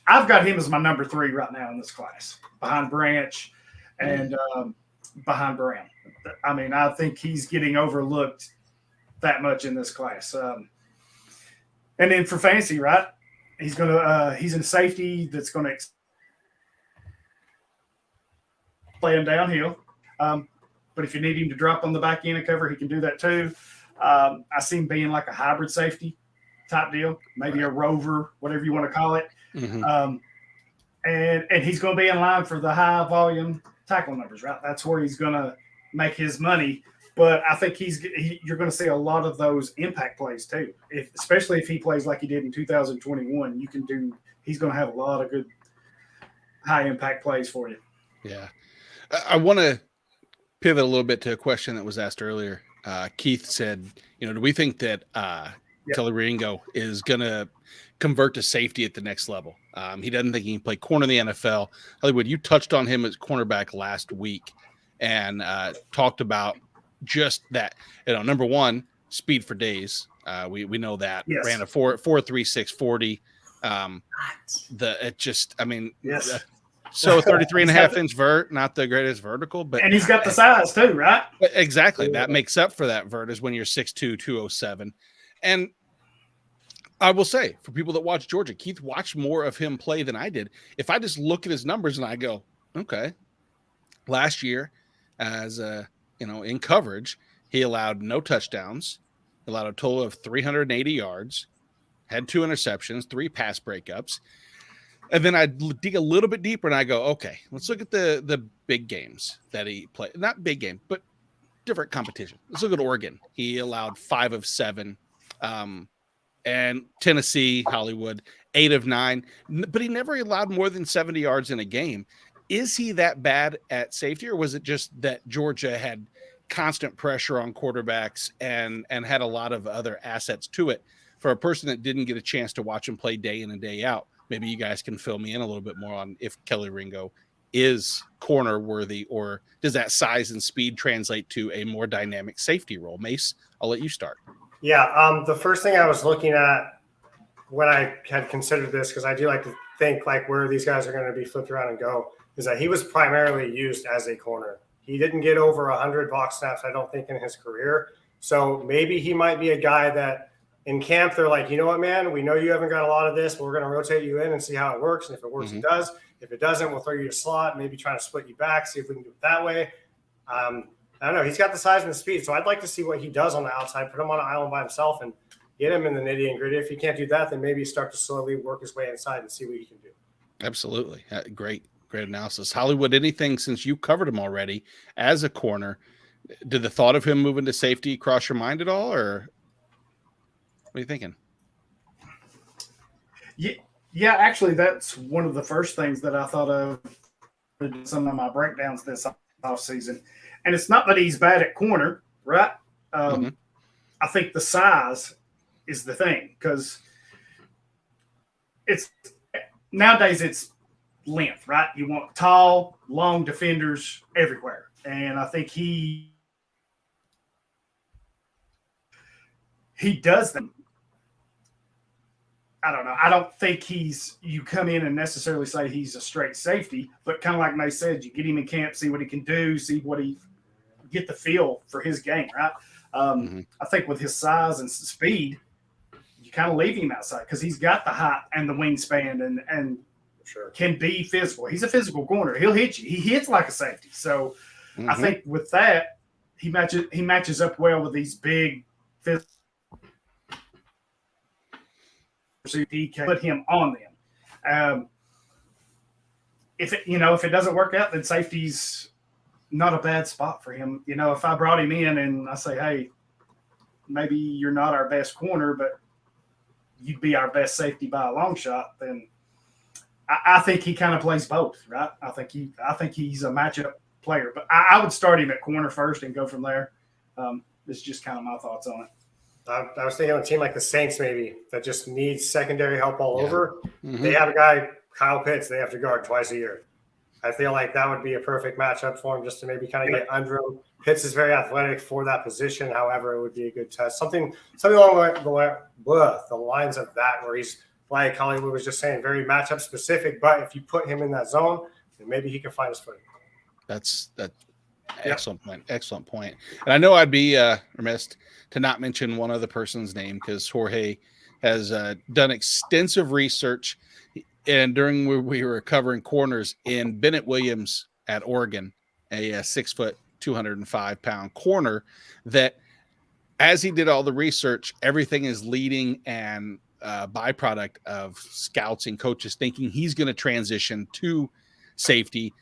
I've got him as my number 3 right now in this class, behind Branch and behind Brown. I mean, I think he's getting overlooked that much in this class. And then for fantasy, right? He's in safety that's going to play him downhill. But if you need him to drop on the back end and cover, he can do that too. I see him being like a hybrid safety type deal, maybe a rover, whatever you want to call it. Mm-hmm. And he's going to be in line for the high volume tackle numbers, right? That's where he's going to make his money. But I think you're going to see a lot of those impact plays too. Especially if he plays like he did in 2021, he's going to have a lot of good high impact plays for you. Yeah. I want to pivot a little bit to a question that was asked earlier. Keith said, do we think that Kelly Ringo is going to convert to safety at the next level? He doesn't think he can play corner in the NFL. Hollywood, you touched on him as cornerback last week and talked about just that. Number one, speed for days. We know that. Yes. Ran a 4.36 40. Yes. So 33.5-inch vert, not the greatest vertical, but and he's got the size too, right? Exactly. That makes up for that vert is when you're 6'2", 207. And I will say, for people that watch Georgia, Keith watched more of him play than I did. If I just look at his numbers and I go, okay, last year, as in coverage, he allowed no touchdowns, allowed a total of 380 yards, had 2 interceptions, 3 pass breakups. And then I dig a little bit deeper and I go, okay, let's look at the big games that he played. Not big game, but different competition. Let's look at Oregon. He allowed 5 of 7. And Tennessee, Hollywood, 8 of 9. But he never allowed more than 70 yards in a game. Is he that bad at safety, or was it just that Georgia had constant pressure on quarterbacks and had a lot of other assets to it? For a person that didn't get a chance to watch him play day in and day out, maybe you guys can fill me in a little bit more on if Kelly Ringo is corner worthy, or does that size and speed translate to a more dynamic safety role? Mase, I'll let you start. Yeah. The first thing I was looking at when I had considered this, because I do like to think like where these guys are going to be flipped around and go, is that he was primarily used as a corner. He didn't get over 100 box snaps, I don't think, in his career. So maybe he might be a guy that in camp, they're like, you know what, man, we know you haven't got a lot of this, but we're going to rotate you in and see how it works. And if it works, it does. If it doesn't, we'll throw you to slot, maybe trying to split you back, see if we can do it that way. I don't know. He's got the size and the speed. So I'd like to see what he does on the outside, put him on an island by himself and get him in the nitty and gritty. If he can't do that, then maybe start to slowly work his way inside and see what he can do. Absolutely. Great analysis. Hollywood, anything since you covered him already as a corner, did the thought of him moving to safety cross your mind at all, or what are you thinking? Yeah, actually, that's one of the first things that I thought of in some of my breakdowns this offseason. And it's not that he's bad at corner, right? I think the size is the thing, because nowadays it's length, right? You want tall, long defenders everywhere. And I think he does that. I don't know. I don't think you come in and necessarily say he's a straight safety, but kind of like Mase said, you get him in camp, see what he can do, get the feel for his game, right? I think with his size and speed, you kind of leave him outside because he's got the height and the wingspan and sure can be physical. He's a physical corner. He'll hit you. He hits like a safety. So I think with that, he matches up well with these big physical. He can put him on them. If it doesn't work out, then safety's not a bad spot for him. If I brought him in and I say, hey, maybe you're not our best corner, but you'd be our best safety by a long shot, then I think he kind of plays both, right? I think he's a matchup player, but I would start him at corner first and go from there. It's just kind of my thoughts on it. I was thinking of a team like the Saints, maybe, that just needs secondary help all over. They have a guy, Kyle Pitts, they have to guard twice a year. I feel like that would be a perfect matchup for him just to maybe kind of get under him. Pitts is very athletic for that position. However, it would be a good test. Something along the lines of that, where he's, like Hollywood was just saying, very matchup specific. But if you put him in that zone, then maybe he can find his footing. That's excellent point. Excellent point. And I know I'd be remiss to not mention one other person's name, because Jorge has done extensive research, and during we were covering corners, in Bennett Williams at Oregon, a 6 foot, 205-pound corner, that as he did all the research, everything is leading and byproduct of scouts and coaches thinking he's going to transition to safety.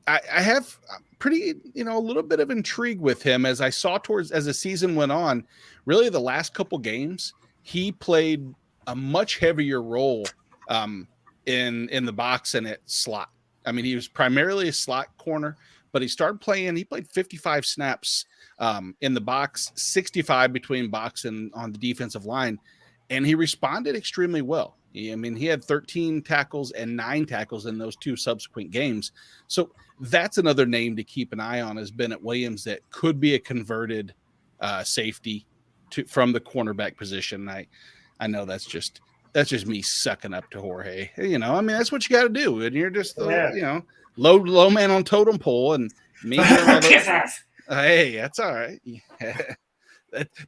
I have pretty, a little bit of intrigue with him, as I saw as the season went on. Really, the last couple games, he played a much heavier role in the box and at slot. I mean, he was primarily a slot corner, but he played 55 snaps in the box, 65 between box and on the defensive line, and he responded extremely well. He had 13 tackles and 9 tackles in those 2 subsequent games. So that's another name to keep an eye on, is Bennett Williams, that could be a converted safety from the cornerback position. I know that's just me sucking up to Jorge. That's what you got to do. And you're just low man on totem pole, and me. Hey, that's all right.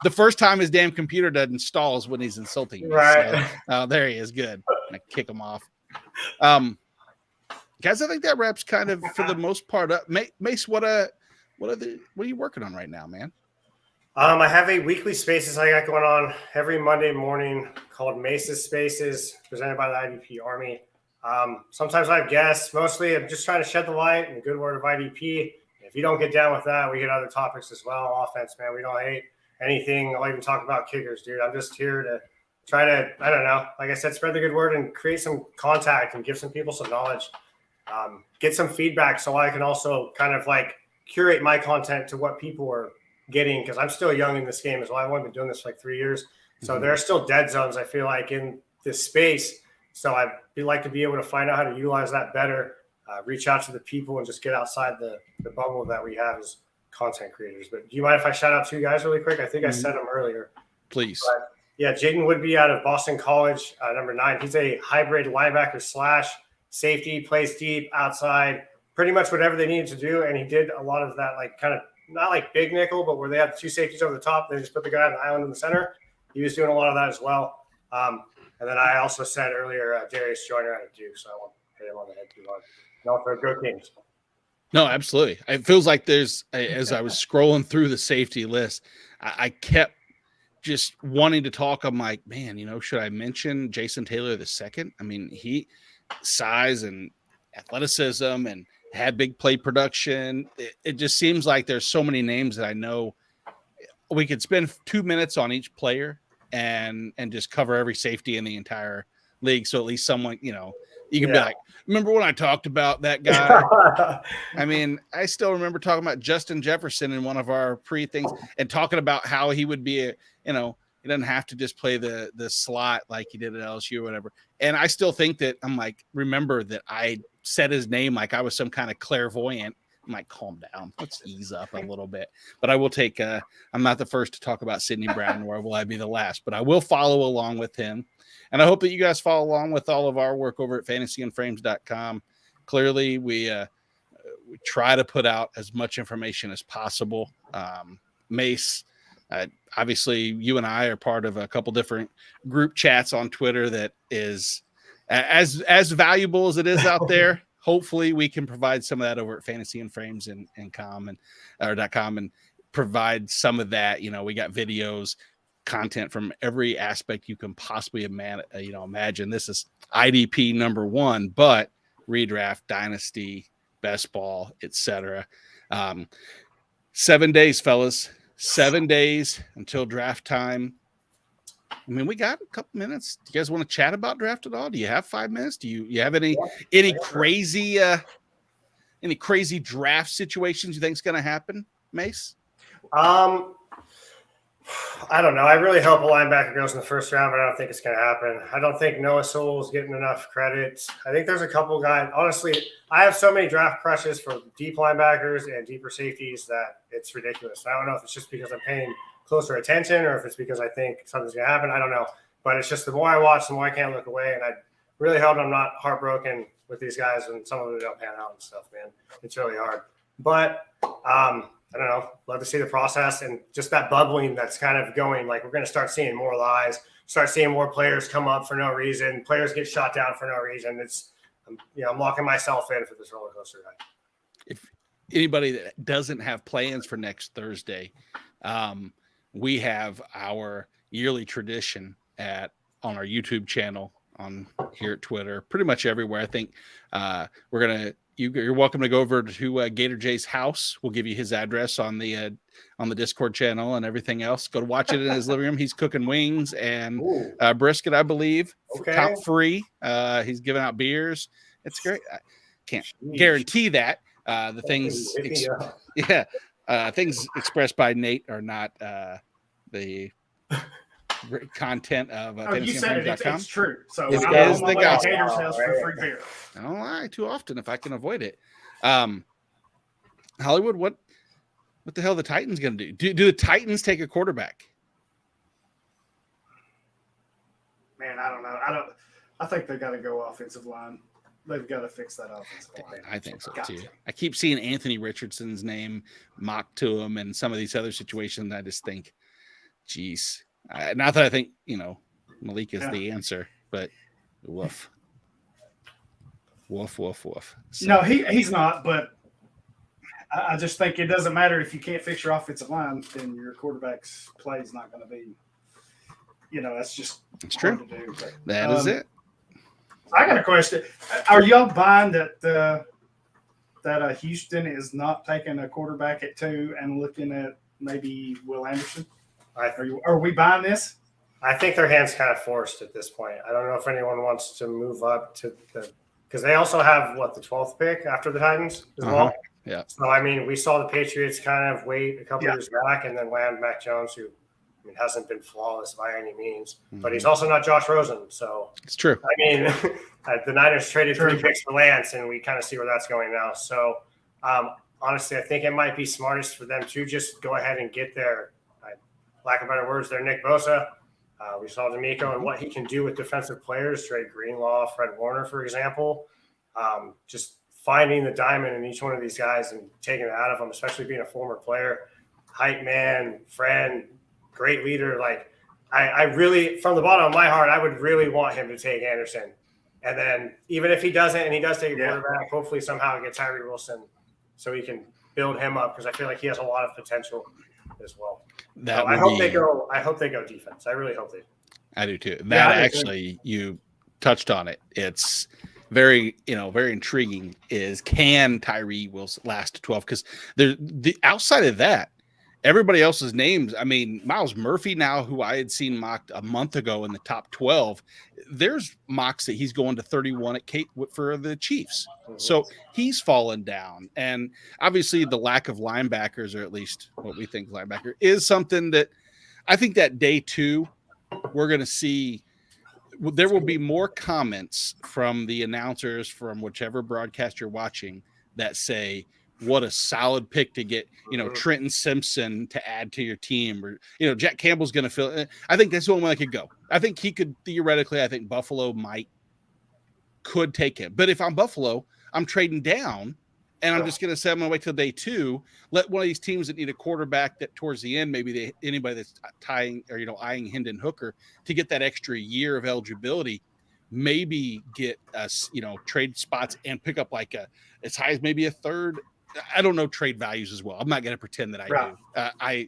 The first time his damn computer doesn't install is when he's insulting me. Right. So, there he is. Good. I kick him off. Guys, I think that wraps kind of, for the most part, up. Mase, what are you working on right now, man? I have a weekly Spaces I got going on every Monday morning called Mase Spaces, presented by the IDP Army. Sometimes I have guests. Mostly I'm just trying to shed the light and the good word of IDP. If you don't get down with that, we get other topics as well. Offense, man, we don't hate anything. I'll even talk about kickers, dude. I'm just here to try to, I don't know, like I said, spread the good word and create some contact and give some people some knowledge, get some feedback, so I can also kind of like curate my content to what people are getting, because I'm still young in this game as well. I've only been doing this for like 3 years. So there are still dead zones, I feel like, in this space. So I'd like to be able to find out how to utilize that better, reach out to the people, and just get outside the bubble that we have as content creators. But do you mind if I shout out 2 guys really quick? I think I said them earlier. Please. But yeah, Jaden Woodby out of Boston College, number 9. He's a hybrid linebacker / safety, plays deep, outside, pretty much whatever they needed to do. And he did a lot of that, like kind of not like big nickel, but where they have 2 safeties over the top. They just put the guy on the island in the center. He was doing a lot of that as well. And then I also said earlier, Darius Joyner out of Duke, so I won't hit him on the head too hard. No, for go Kings. No, absolutely. It feels like as I was scrolling through the safety list, I kept just wanting to talk. I'm like, man, should I mention Jason Taylor II? I mean, he size and athleticism and had big play production. It just seems like there's so many names that I know we could spend 2 minutes on each player and just cover every safety in the entire league. So at least someone, you can be like, remember when I talked about that guy? I mean, I still remember talking about Justin Jefferson in one of our pre-things and talking about how he would be he doesn't have to just play the slot like he did at LSU or whatever. And I still think that remember that I said his name like I was some kind of clairvoyant might calm down. Let's ease up a little bit. But I will take. I'm not the first to talk about Sidney Brown, nor will I be the last. But I will follow along with him, and I hope that you guys follow along with all of our work over at FantasyandFrames.com. Clearly, we try to put out as much information as possible. Mase, obviously, you and I are part of a couple different group chats on Twitter that is as valuable as it is out there. Hopefully, we can provide some of that over at Fantasy and Frames and .com and provide some of that. We got videos, content from every aspect you can possibly imagine. This is IDP number 1, but redraft, dynasty, best ball, etc. 7 days, fellas. 7 days until draft time. I mean, we got a couple minutes. Do you guys want to chat about draft at all? Do you have 5 minutes? Do you have any crazy draft situations you think is going to happen, Mase? I don't know. I really hope a linebacker goes in the first round, but I don't think it's going to happen. I don't think Noah Sewell is getting enough credit. I think there's a couple guys. Honestly, I have so many draft crushes for deep linebackers and deeper safeties that it's ridiculous. I don't know if it's just because I'm paying closer attention or if it's because I think something's going to happen. I don't know. But it's just the more I watch, the more I can't look away. And I really hope I'm not heartbroken with these guys and some of them don't pan out and stuff, man. It's really hard. But I don't know. Love to see the process and just that bubbling that's kind of going. Like, we're going to start seeing more lies, start seeing more players come up for no reason. Players get shot down for no reason. I'm locking myself in for this roller coaster ride. If anybody that doesn't have plans for next Thursday, we have our yearly tradition on our YouTube channel, on here at Twitter, pretty much everywhere. I think you're welcome to go over to Gator J's house. We'll give you his address on the Discord channel and everything else. Go to watch it in his living room. He's cooking wings and brisket, I believe. Okay. Top free. He's giving out beers. It's great. I can't guarantee that. The things, things expressed by Nate are not the content of you said it's true. So it is the gospel. Gator's house for free beer. I don't lie too often if I can avoid it. Hollywood, what the hell are the Titans going to do? Do the Titans take a quarterback? Man, I don't know. I think they got to go offensive line. They've got to fix that offensive line. I think so too. I keep seeing Anthony Richardson's name mocked to him and some of these other situations. I just think, geez. Not that I think, Malik is the answer, but woof. Woof, woof, woof. So, no, he's not, but I just think it doesn't matter if you can't fix your offensive line, then your quarterback's play is not going to be, that's just it's true. To do. But, that is it. I got a question. Are y'all buying that Houston is not taking a quarterback at 2 and looking at maybe Will Anderson? Are we buying this? I think their hand's kind of forced at this point. I don't know if anyone wants to move up to because they also have the 12th pick after the Titans as well. Yeah. So we saw the Patriots kind of wait a couple years back and then land Mac Jones, who hasn't been flawless by any means, but he's also not Josh Rosen. So it's true. The Niners traded 3 picks for Lance, and we kind of see where that's going now. So honestly, I think it might be smartest for them to just go ahead and get their, lack of better words, their Nick Bosa. We saw D'Amico and what he can do with defensive players, Dre Greenlaw, Fred Warner, for example. Just finding the diamond in each one of these guys and taking it out of them, especially being a former player, hype man, friend, great leader. I really, from the bottom of my heart, I would really want him to take Anderson. And then even if he doesn't and he does take a quarterback, hopefully somehow get Tyree Wilson so he can build him up, because I feel like he has a lot of potential as well. I hope they go defense. I really hope they do. I do too. Actually, you touched on it. It's very intriguing. Is can Tyree will last to 12? Because the outside of that, everybody else's names. Miles Murphy now, who I had seen mocked a month ago in the top 12. There's mocks that he's going to 31 at Kate for the Chiefs. So he's fallen down. And obviously the lack of linebackers, or at least what we think linebacker, is something that I think that day 2, we're going to see. There will be more comments from the announcers from whichever broadcast you're watching that say, what a solid pick to get, Trenton Simpson to add to your team, or, Jack Campbell's going to fill. I think that's the only one that could go. I think he could theoretically, I think Buffalo could take him. But if I'm Buffalo, I'm trading down and I'm just going to say, I'm going to wait till day 2, let one of these teams that need a quarterback that towards the end, maybe anybody that's eyeing Hendon Hooker to get that extra year of eligibility, maybe get us, trade spots and pick up like as high as maybe a third. I don't know trade values as well. I'm not going to pretend that I do.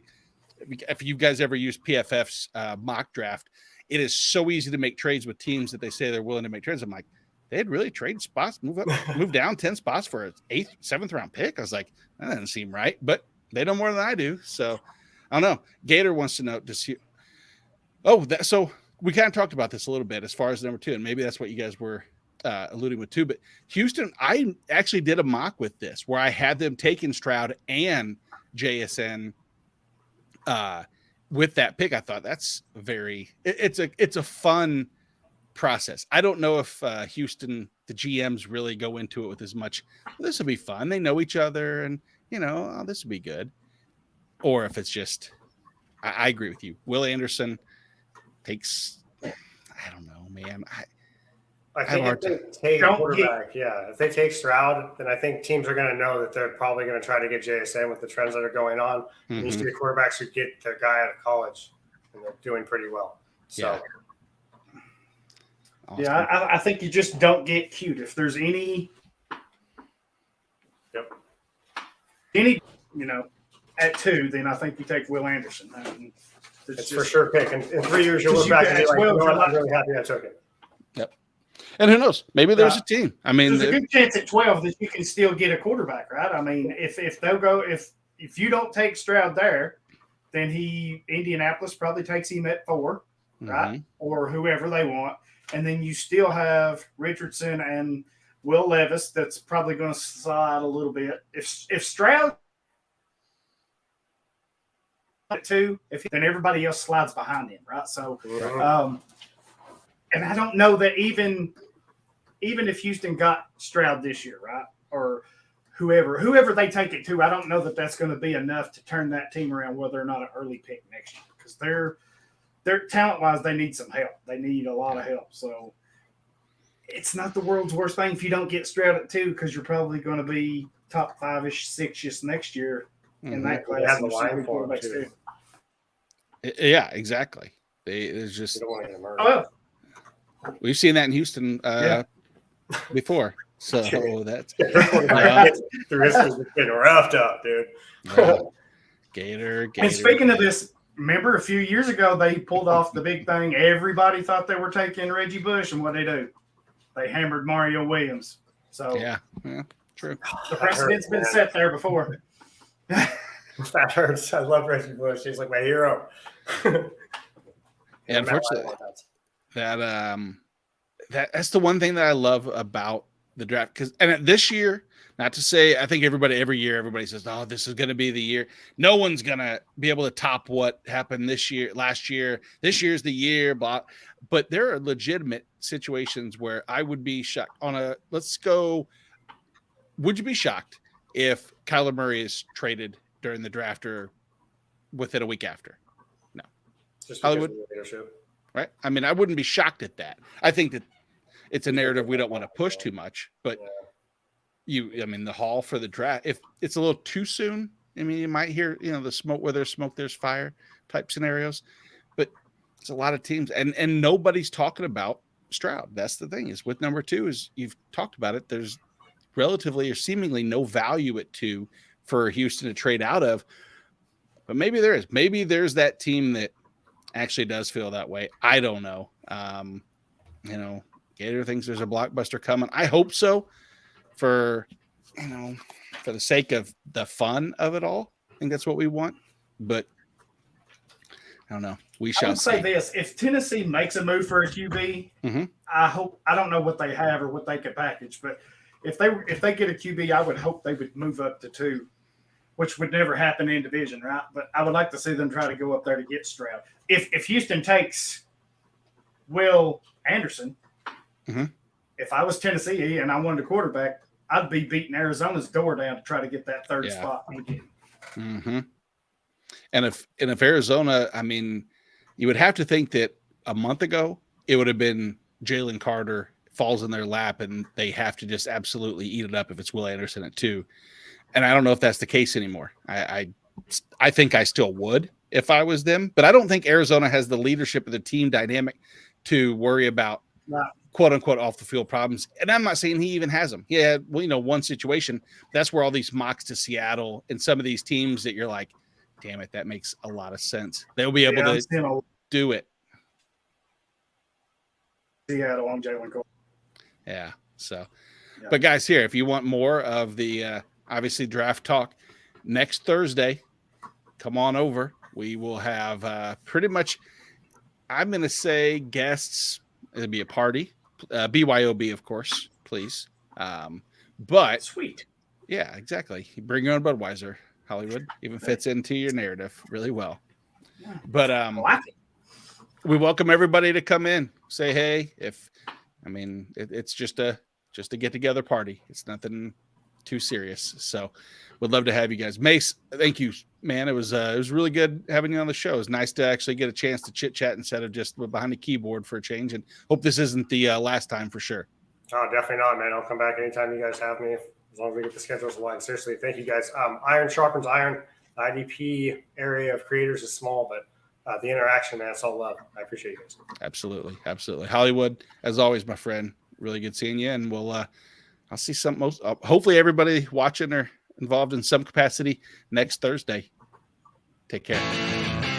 If you guys ever use PFF's mock draft, it is so easy to make trades with teams that they say they're willing to make trades. I'm like, they'd really trade spots, move down 10 spots for an 8th, 7th round pick. I was like, that doesn't seem right, but they know more than I do. So I don't know. Gator wants to know, so we kind of talked about this a little bit as far as number 2, and maybe that's what you guys were alluding with too. But Houston, I actually did a mock with this where I had them taking Stroud and JSN with that pick. I thought that's it's a fun process. I don't know if Houston, the GMs really go into it with as much, this will be fun. They know each other and, this will be good. Or if it's just, I agree with you. Will Anderson takes, I don't know, man. I think if they take quarterback, if they take Stroud, then I think teams are going to know that they're probably going to try to get JSN with the trends that are going on. Mm-hmm. These 3 quarterbacks who get the guy out of college, and they're doing pretty well. So, I think you just don't get cute. If there's any, at 2, then I think you take Will Anderson. It's for sure pick. In 3 years, you'll look back and be like, I'm really happy I took it. Yep. And who knows? Maybe there's a team. I mean, there's a good chance at 12 that you can still get a quarterback, right? I mean, if they'll go, if you don't take Stroud there, then Indianapolis probably takes him at 4, right? Mm-hmm. Or whoever they want. And then you still have Richardson and Will Levis that's probably going to slide a little bit. If Stroud at 2, then everybody else slides behind him, right? So, and I don't know that even if Houston got Stroud this year, right, or whoever they take it to, I don't know that that's going to be enough to turn that team around, whether or not an early pick next year, because they're talent-wise, they need some help. They need a lot of help. So it's not the world's worst thing if you don't get Stroud at 2, because you're probably going to be top 5-ish, 6-ish next year in that class. Have the line for them too. Yeah, exactly. There's just we've seen that in Houston before. So that's the risk has been roughed up, dude. Gator. And speaking of this, remember a few years ago they pulled off the big thing. Everybody thought they were taking Reggie Bush, and what they do? They hammered Mario Williams. So yeah, true. The precedent's been set there before. That hurts. I love Reggie Bush. He's like my hero. Yeah, unfortunately, that's the one thing that I love about the draft. And this year, not to say, I think every year everybody says, "Oh, this is going to be the year." No one's going to be able to top what happened last year. This year's the year, but there are legitimate situations where I would be shocked. Let's go. Would you be shocked if Kyler Murray is traded during the draft or within a week after? No. Just Hollywood, right? I mean, I wouldn't be shocked at that. I think that it's a narrative we don't want to push too much, but the haul for the draft, if it's a little too soon, I mean, you might hear, the smoke, where there's smoke, there's fire type scenarios, but it's a lot of teams and nobody's talking about Stroud. That's the thing is with number 2 is you've talked about it. There's relatively or seemingly no value at 2 for Houston to trade out of, but maybe there is. Maybe there's that team that actually does feel that way. I don't know. Gator thinks there's a blockbuster coming. I hope so for the sake of the fun of it all. I think that's what we want, but I don't know. I would say this: if Tennessee makes a move for a QB, I don't know what they have or what they could package, but if they get a QB, I would hope they would move up to 2, which would never happen in division, right? But I would like to see them try to go up there to get Stroud. If Houston takes Will Anderson, if I was Tennessee and I wanted a quarterback, I'd be beating Arizona's door down to try to get that third spot again. Mm-hmm. And if Arizona, I mean, you would have to think that a month ago it would have been Jalen Carter falls in their lap and they have to just absolutely eat it up if it's Will Anderson at 2. And I don't know if that's the case anymore. I think I still would if I was them, but I don't think Arizona has the leadership of the team dynamic to worry about quote unquote off the field problems. And I'm not saying he even has them. He had, one situation. That's where all these mocks to Seattle and some of these teams that you're like, damn it, that makes a lot of sense. They'll be able to do it. Seattle on Jalen Carter. Yeah. So, but guys, here, if you want more of the obviously draft talk next Thursday, come on over. We will have pretty much, I'm going to say guests. It'll be a party, BYOB, of course, please. But sweet. Yeah, exactly. You bring your own Budweiser, Hollywood, even fits into your narrative really well. But we welcome everybody to come in, say hey. It's just a get together party. It's nothing too serious. So would love to have you guys. Mase, thank you, man. It was really good having you on the show. It was nice to actually get a chance to chit chat instead of just behind the keyboard for a change. And hope this isn't the last time for sure. Oh, definitely not, man. I'll come back anytime you guys have me, as long as we get the schedules aligned. Seriously, thank you guys. Iron sharpens iron. The IDP area of creators is small, but the interaction, man, it's all love. I appreciate you guys. Absolutely. Hollywood, as always, my friend. Really good seeing you, and we'll I'll see hopefully everybody watching or involved in some capacity next Thursday. Take care.